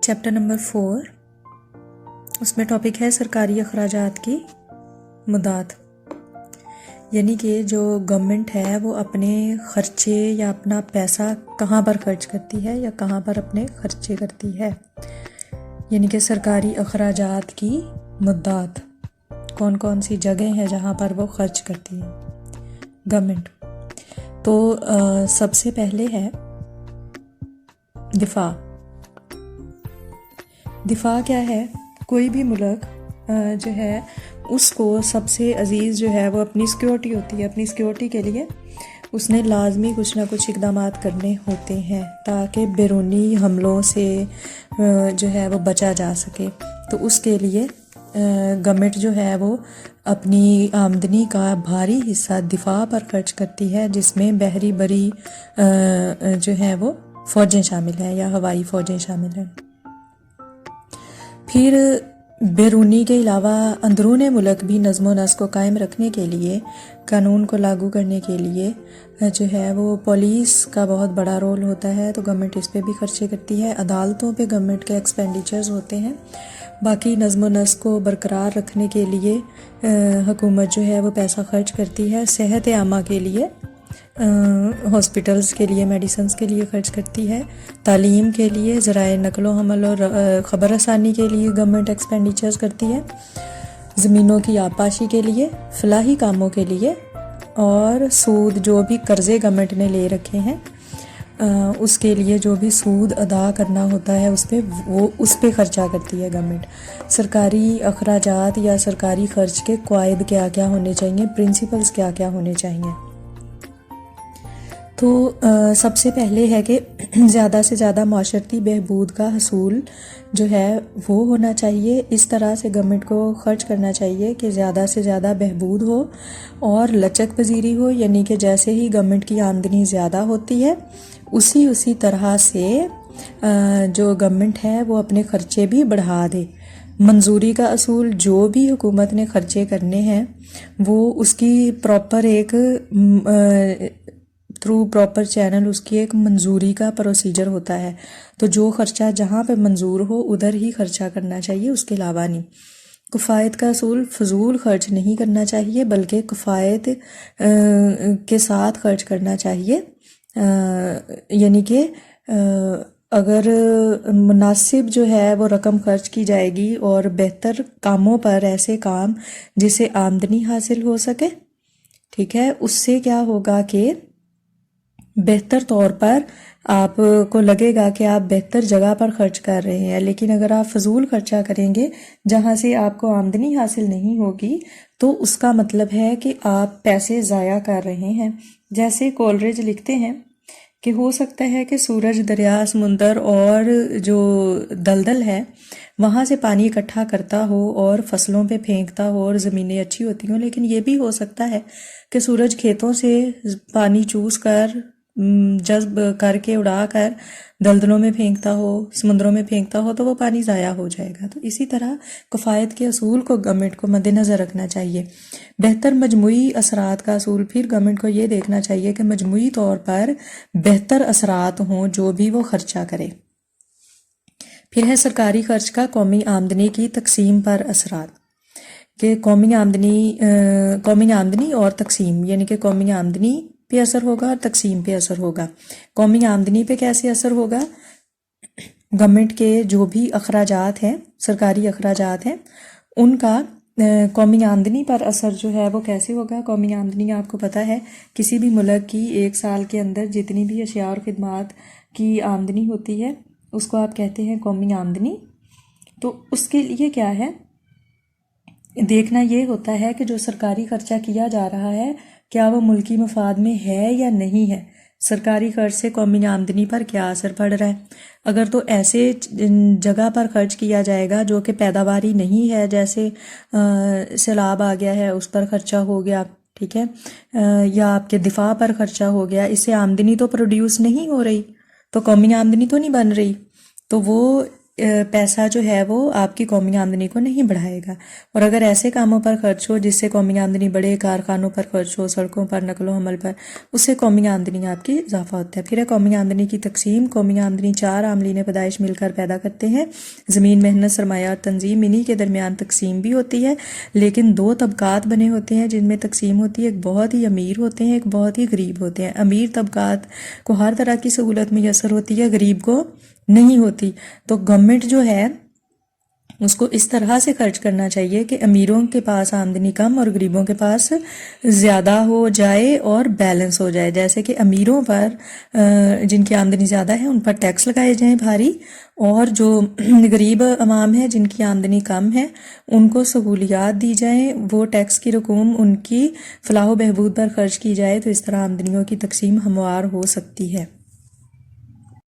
Chapter number 4، اس میں topic ہے سرکاری اخراجات کی مدات، یعنی کہ جو گورنمنٹ ہے وہ اپنے خرچے یا اپنا پیسہ کہاں پر خرچ کرتی ہے یا کہاں پر اپنے خرچے کرتی ہے، یعنی کہ سرکاری اخراجات کی مدات، کون کون سی جگہیں ہیں جہاں پر وہ خرچ کرتی ہے گورنمنٹ۔ تو سب سے پہلے ہے دفاع۔ دفاع کیا ہے؟ کوئی بھی ملک جو ہے اس کو سب سے عزیز جو ہے وہ اپنی سیکیورٹی ہوتی ہے۔ اپنی سیکیورٹی کے لیے اس نے لازمی کچھ نہ کچھ اقدامات کرنے ہوتے ہیں تاکہ بیرونی حملوں سے جو ہے وہ بچا جا سکے۔ تو اس کے لیے گورنمنٹ جو ہے وہ اپنی آمدنی کا بھاری حصہ دفاع پر خرچ کرتی ہے، جس میں بحری بری جو ہے وہ فوجیں شامل ہیں یا ہوائی فوجیں شامل ہیں۔ پھر بیرونی کے علاوہ اندرون ملک بھی نظم و نسق کو قائم رکھنے کے لیے، قانون کو لاگو کرنے کے لیے جو ہے وہ پولیس کا بہت بڑا رول ہوتا ہے، تو گورنمنٹ اس پہ بھی خرچے کرتی ہے۔ عدالتوں پہ گورنمنٹ کے ایکسپینڈیچرز ہوتے ہیں۔ باقی نظم و نسق کو برقرار رکھنے کے لیے حکومت جو ہے وہ پیسہ خرچ کرتی ہے۔ صحت عامہ کے لیے، ہاسپٹلز کے لیے، میڈیسنز کے لیے خرچ کرتی ہے۔ تعلیم کے لیے، ذرائع نقل و حمل اور خبر رسانی کے لیے گورنمنٹ ایکسپینڈیچرز کرتی ہے۔ زمینوں کی آبپاشی کے لیے، فلاحی کاموں کے لیے، اور سود، جو بھی قرضے گورنمنٹ نے لے رکھے ہیں اس کے لیے جو بھی سود ادا کرنا ہوتا ہے اس پہ خرچہ کرتی ہے گورنمنٹ۔ سرکاری اخراجات یا سرکاری خرچ کے قواعد کیا کیا ہونے چاہیے، پرنسپلز کیا کیا ہونے چاہیے؟ تو سب سے پہلے ہے کہ زیادہ سے زیادہ معاشرتی بہبود کا حصول جو ہے وہ ہونا چاہیے۔ اس طرح سے گورنمنٹ کو خرچ کرنا چاہیے کہ زیادہ سے زیادہ بہبود ہو اور لچک پذیری ہو، یعنی کہ جیسے ہی گورنمنٹ کی آمدنی زیادہ ہوتی ہے اسی طرح سے جو گورنمنٹ ہے وہ اپنے خرچے بھی بڑھا دے۔ منظوری کا اصول، جو بھی حکومت نے خرچے کرنے ہیں وہ اس کی پراپر ایک تھرو پراپر چینل اس کی ایک منظوری کا پروسیجر ہوتا ہے، تو جو خرچہ جہاں پہ منظور ہو ادھر ہی خرچہ کرنا چاہیے، اس کے علاوہ نہیں۔ کفایت کا اصول، فضول خرچ نہیں کرنا چاہیے بلکہ کفایت کے ساتھ خرچ کرنا چاہیے، یعنی کہ اگر مناسب جو ہے وہ رقم خرچ کی جائے گی اور بہتر کاموں پر، ایسے کام جس سے آمدنی حاصل ہو سکے، ٹھیک ہے، اس سے کیا ہوگا کہ بہتر طور پر آپ کو لگے گا کہ آپ بہتر جگہ پر خرچ کر رہے ہیں۔ لیکن اگر آپ فضول خرچہ کریں گے جہاں سے آپ کو آمدنی حاصل نہیں ہوگی تو اس کا مطلب ہے کہ آپ پیسے ضائع کر رہے ہیں۔ جیسے کولریج لکھتے ہیں کہ ہو سکتا ہے کہ سورج، دریا، سمندر اور جو دلدل ہے وہاں سے پانی اکٹھا کرتا ہو اور فصلوں پہ پھینکتا ہو اور زمینیں اچھی ہوتی ہوں، لیکن یہ بھی ہو سکتا ہے کہ سورج کھیتوں سے پانی چوس کر، جذب کر کے، اڑا کر دلدلوں میں پھینکتا ہو، سمندروں میں پھینکتا ہو، تو وہ پانی ضائع ہو جائے گا۔ تو اسی طرح کفایت کے اصول کو گورنمنٹ کو مد نظر رکھنا چاہیے۔ بہتر مجموعی اثرات کا اصول، پھر گورنمنٹ کو یہ دیکھنا چاہیے کہ مجموعی طور پر بہتر اثرات ہوں جو بھی وہ خرچہ کرے۔ پھر ہے سرکاری خرچ کا قومی آمدنی کی تقسیم پر اثرات، کہ قومی آمدنی اور تقسیم، یعنی کہ قومی آمدنی پہ اثر ہوگا اور تقسیم پہ اثر ہوگا۔ قومی آمدنی پہ کیسے اثر ہوگا؟ گورنمنٹ کے جو بھی اخراجات ہیں، سرکاری اخراجات ہیں، ان کا قومی آمدنی پر اثر جو ہے وہ کیسے ہوگا؟ قومی آمدنی آپ کو پتہ ہے کسی بھی ملک کی ایک سال کے اندر جتنی بھی اشیاء اور خدمات کی آمدنی ہوتی ہے اس کو آپ کہتے ہیں قومی آمدنی۔ تو اس کے لیے کیا ہے دیکھنا، یہ ہوتا ہے کہ جو سرکاری خرچہ کیا جا رہا ہے کیا وہ ملکی مفاد میں ہے یا نہیں ہے، سرکاری خرچ سے قومی آمدنی پر کیا اثر پڑ رہا ہے۔ اگر تو ایسے جگہ پر خرچ کیا جائے گا جو کہ پیداواری نہیں ہے، جیسے سیلاب آ گیا ہے اس پر خرچہ ہو گیا، ٹھیک ہے، یا آپ کے دفاع پر خرچہ ہو گیا، اس سے آمدنی تو پروڈیوس نہیں ہو رہی، تو قومی آمدنی تو نہیں بن رہی، تو وہ پیسہ جو ہے وہ آپ کی قومی آمدنی کو نہیں بڑھائے گا، اور اگر ایسے کاموں پر خرچ ہو جس سے قومی آمدنی بڑے، کارخانوں پر خرچ ہو، سڑکوں پر، نقل و حمل پر، اس سے قومی آمدنی آپ کی اضافہ ہوتا ہے۔ پھر ہے قومی آمدنی کی تقسیم۔ قومی آمدنی 4 عاملین پیدائش مل کر پیدا کرتے ہیں: زمین، محنت، سرمایہ اور تنظیم۔ انہی کے درمیان تقسیم بھی ہوتی ہے، لیکن 2 طبقات بنے ہوتے ہیں جن میں تقسیم ہوتی ہے۔ ایک بہت ہی امیر ہوتے ہیں، ایک بہت ہی غریب ہوتے ہیں۔ امیر طبقات کو ہر طرح کی سہولت میسر ہوتی ہے، غریب کو نہیں ہوتی۔ تو گورنمنٹ جو ہے اس کو اس طرح سے خرچ کرنا چاہیے کہ امیروں کے پاس آمدنی کم اور غریبوں کے پاس زیادہ ہو جائے اور بیلنس ہو جائے۔ جیسے کہ امیروں پر جن کی آمدنی زیادہ ہے ان پر ٹیکس لگائے جائیں بھاری، اور جو غریب عوام ہے جن کی آمدنی کم ہے ان کو سہولیات دی جائیں، وہ ٹیکس کی رقوم ان کی فلاح و بہبود پر خرچ کی جائے، تو اس طرح آمدنیوں کی تقسیم ہموار ہو سکتی ہے۔